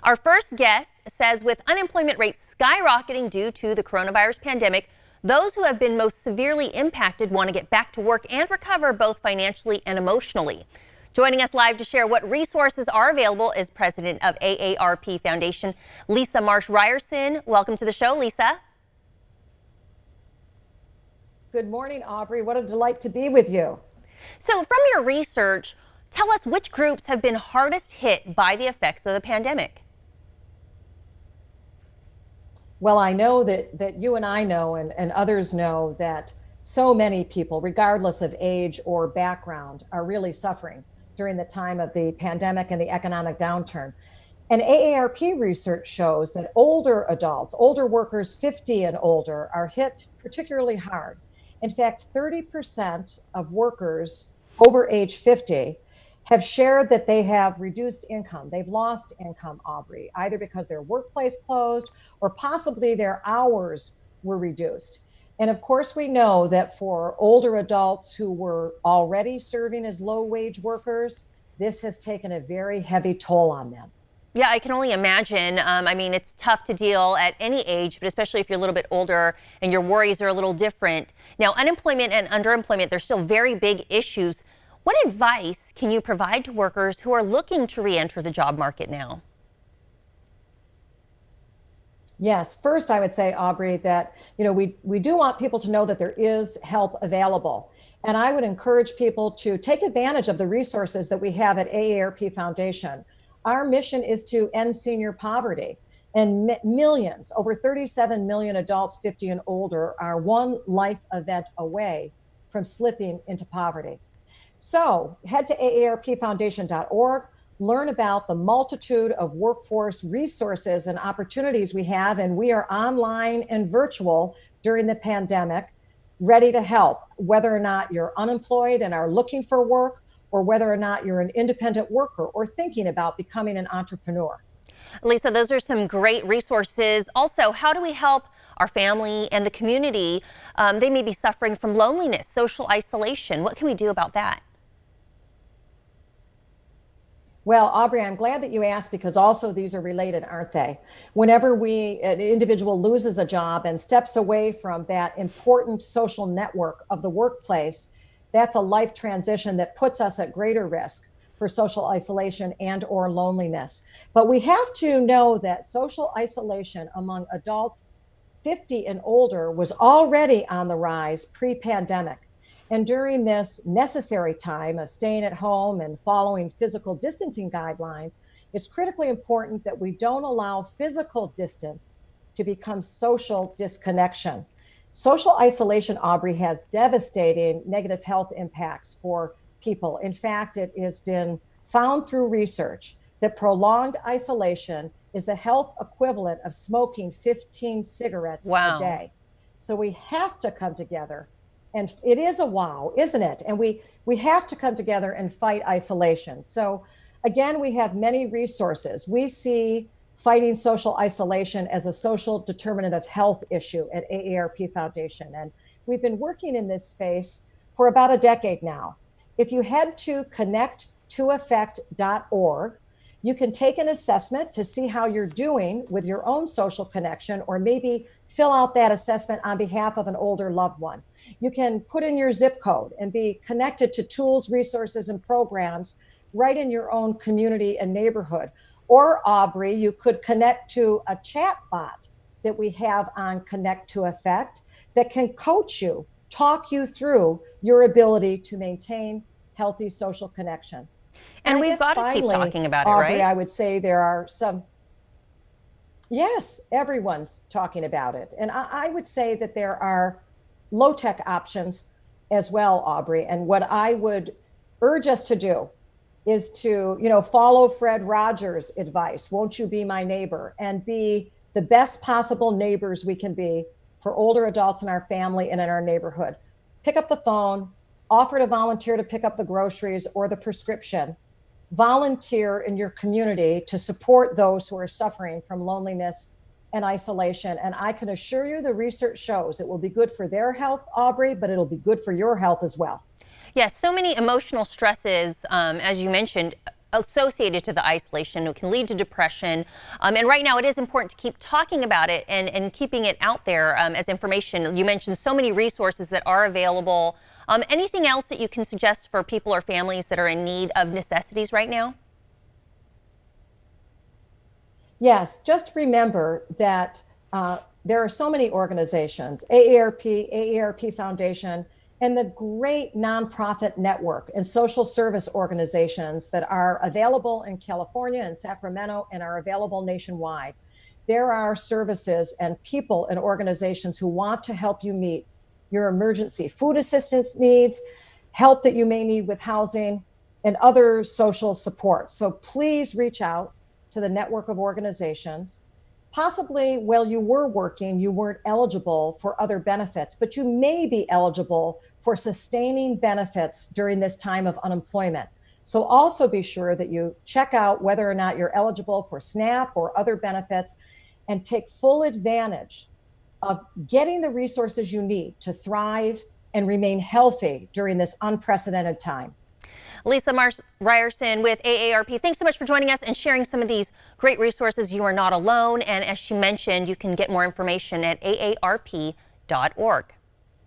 Our first guest says with unemployment rates skyrocketing due to the coronavirus pandemic, those who have been most severely impacted want to get back to work and recover both financially and emotionally. Joining us live to share what resources are available is president of AARP Foundation, Lisa Marsh Ryerson. Welcome to the show, Lisa. Good morning, Aubrey. What a delight to be with you. So from your research, tell us which groups have been hardest hit by the effects of the pandemic. Well, I know that you and I know and others know that so many people, regardless of age or background, are really suffering during the time of the pandemic and the economic downturn. And AARP research shows that older adults, older workers 50 and older, are hit particularly hard. In fact, 30% of workers over age 50 have shared that they have reduced income. They've lost income, Aubrey, either because their workplace closed or possibly their hours were reduced. And of course, we know that for older adults who were already serving as low-wage workers, this has taken a very heavy toll on them. Yeah, I can only imagine. I mean, it's tough to deal at any age, but especially if you're a little bit older and your worries are a little different. Now, unemployment and underemployment, they're still very big issues. What advice can you provide to workers who are looking to re-enter the job market now? Yes, first I would say, Aubrey, that we do want people to know that there is help available. And I would encourage people to take advantage of the resources that we have at AARP Foundation. Our mission is to end senior poverty, and millions, over 37 million adults 50 and older, are one life event away from slipping into poverty. So head to aarpfoundation.org, learn about the multitude of workforce resources and opportunities we have, and we are online and virtual during the pandemic, ready to help, whether or not you're unemployed and are looking for work, or whether or not you're an independent worker or thinking about becoming an entrepreneur. Lisa, those are some great resources. Also, how do we help our family and the community? They may be suffering from loneliness, social isolation. What can we do about that? Well, Aubrey, I'm glad that you asked, because also these are related, aren't they? Whenever an individual loses a job and steps away from that important social network of the workplace, that's a life transition that puts us at greater risk for social isolation and or loneliness. But we have to know that social isolation among adults 50 and older was already on the rise pre-pandemic. And during this necessary time of staying at home and following physical distancing guidelines, it's critically important that we don't allow physical distance to become social disconnection. Social isolation, Aubrey, has devastating negative health impacts for people. In fact, it has been found through research that prolonged isolation is the health equivalent of smoking 15 cigarettes a day. So we have to come together. And it is a wow, isn't it? And we have to come together and fight isolation. So again, we have many resources. We see fighting social isolation as a social determinant of health issue at AARP Foundation. And we've been working in this space for about a decade now. If you head to connecttoeffect.org, you can take an assessment to see how you're doing with your own social connection, or maybe fill out that assessment on behalf of an older loved one. You can put in your zip code and be connected to tools, resources, and programs right in your own community and neighborhood. Or, Aubrey, you could connect to a chat bot that we have on Connect to Effect that can coach you, talk you through your ability to maintain healthy social connections. And we've got to keep talking about it, Aubrey, right? I would say there are yes, everyone's talking about it. And I would say that there are low-tech options as well, Aubrey. And what I would urge us to do is to, follow Fred Rogers' advice, won't you be my neighbor, and be the best possible neighbors we can be for older adults in our family and in our neighborhood. Pick up the phone, offer to volunteer to pick up the groceries or the prescription. Volunteer in your community to support those who are suffering from loneliness and isolation. And I can assure you the research shows it will be good for their health, Aubrey, but it'll be good for your health as well. Yes, so many emotional stresses, as you mentioned, associated to the isolation. It can lead to depression. And right now it is important to keep talking about it and keeping it out there as information. You mentioned so many resources that are available. Anything else that you can suggest for people or families that are in need of necessities right now? Yes, just remember that there are so many organizations, AARP Foundation, and the great nonprofit network and social service organizations that are available in California and Sacramento and are available nationwide. There are services and people and organizations who want to help you meet your emergency food assistance needs, help that you may need with housing, and other social support. So please reach out to the network of organizations. Possibly while you were working, you weren't eligible for other benefits, but you may be eligible for sustaining benefits during this time of unemployment. So also be sure that you check out whether or not you're eligible for SNAP or other benefits and take full advantage of getting the resources you need to thrive and remain healthy during this unprecedented time. Lisa Marsh Ryerson with AARP, thanks so much for joining us and sharing some of these great resources. You are not alone. And as she mentioned, you can get more information at aarp.org.